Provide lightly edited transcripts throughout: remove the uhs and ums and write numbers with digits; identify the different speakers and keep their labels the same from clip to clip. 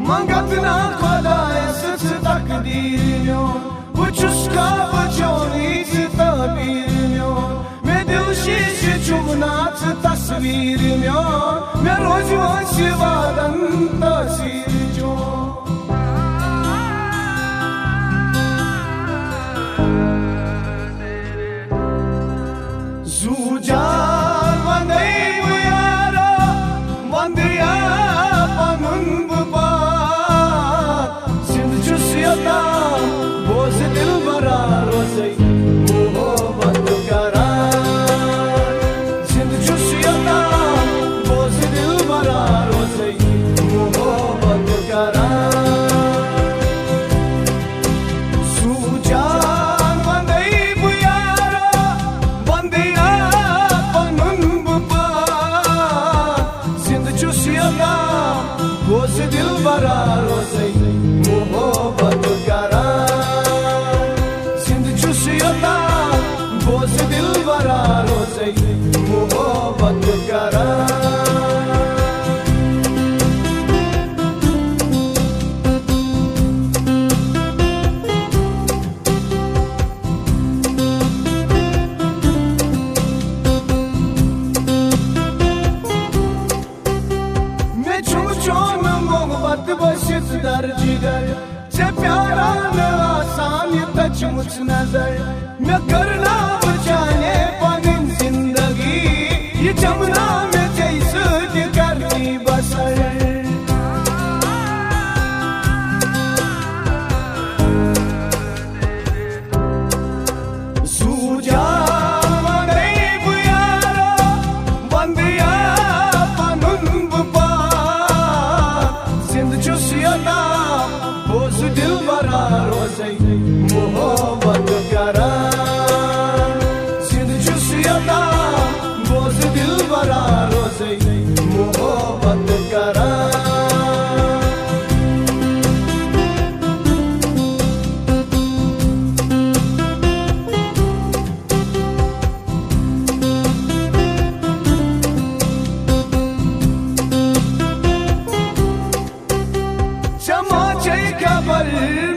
Speaker 1: मंगत ना खुदाए सच तकदीर म्योन बुछुस का बचोनी ताबीर म्योन मैं दिल शीश चुमनाथ तस्वीर म्योन मैं रोज वादन तस्वीर जो Zujar vandai buyara vandiya panun bupat sind chusiyata boz dil bara rozai mohabbat karar sind chusiyata boz dil bara rozai mohabbat karar Zujar vandai buyara vandiya बोझ दिल बरा रोज़ई मोहब्बत करार जिंद चुसियता बोझ दिल बरा रोज़ई मोहब्बत करार दर जिगर से प्यारा न आसान तच मुझ नजर मैं करना बचाने पनिन जिंदगी ये जमुना में जैसे करनी बसर दिल बरा रोज़ई मोहब्बत करार जिंद चुसियता बोझ दिल बरा रोज़ई मोहब्बत करार Kabar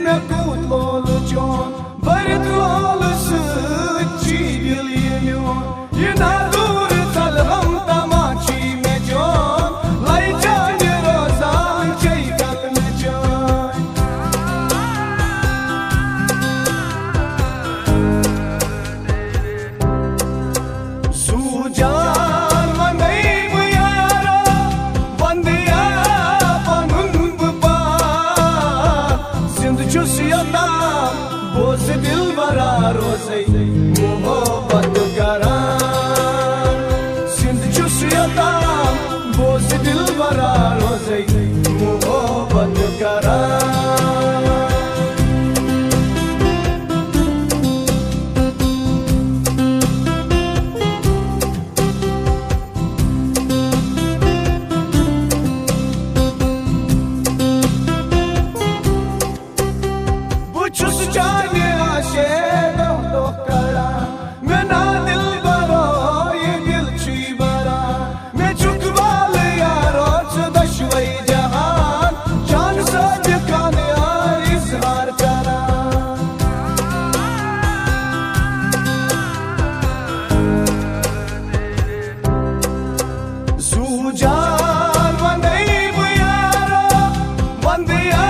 Speaker 1: me kutbol jon Barit rol suchi bilyon Yina dur talham tamachi me jon Lai jani rozan chay kal me jon Sujan manai buyara Bandiya चुसियता बोझ दिल बरा रोज़ई मोहब्बत करार जिंद चुसियता बोझ दिल बरा रोज़ई मोहब्बत करार चुस जाने आशे दो करा मैं ना दिल बरो ये दिल छी बरा मैं चुकवाल यारो दशवई जहान जान सज काने इजहार करा सुजार वंदई बुयारो वंदिया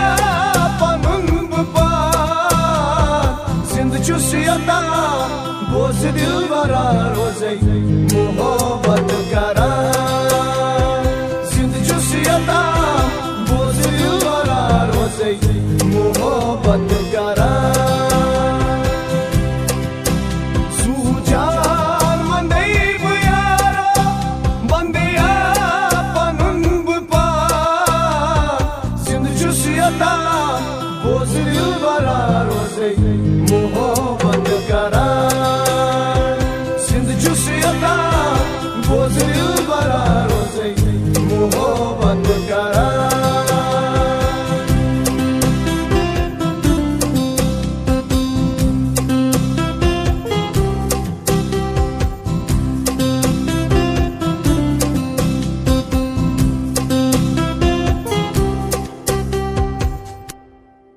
Speaker 1: चुसियता बोझ दिल बरा रोज़ई मोहब्बत करार जिंद चुसियता बोझ दिल बरा रोज़ई मोहब्बत करार सुजार मंदई बुयारा बंदिया पनुन बुपा जिंद चुसियता बोझ दिल बरा रोज़ई मोहब्बत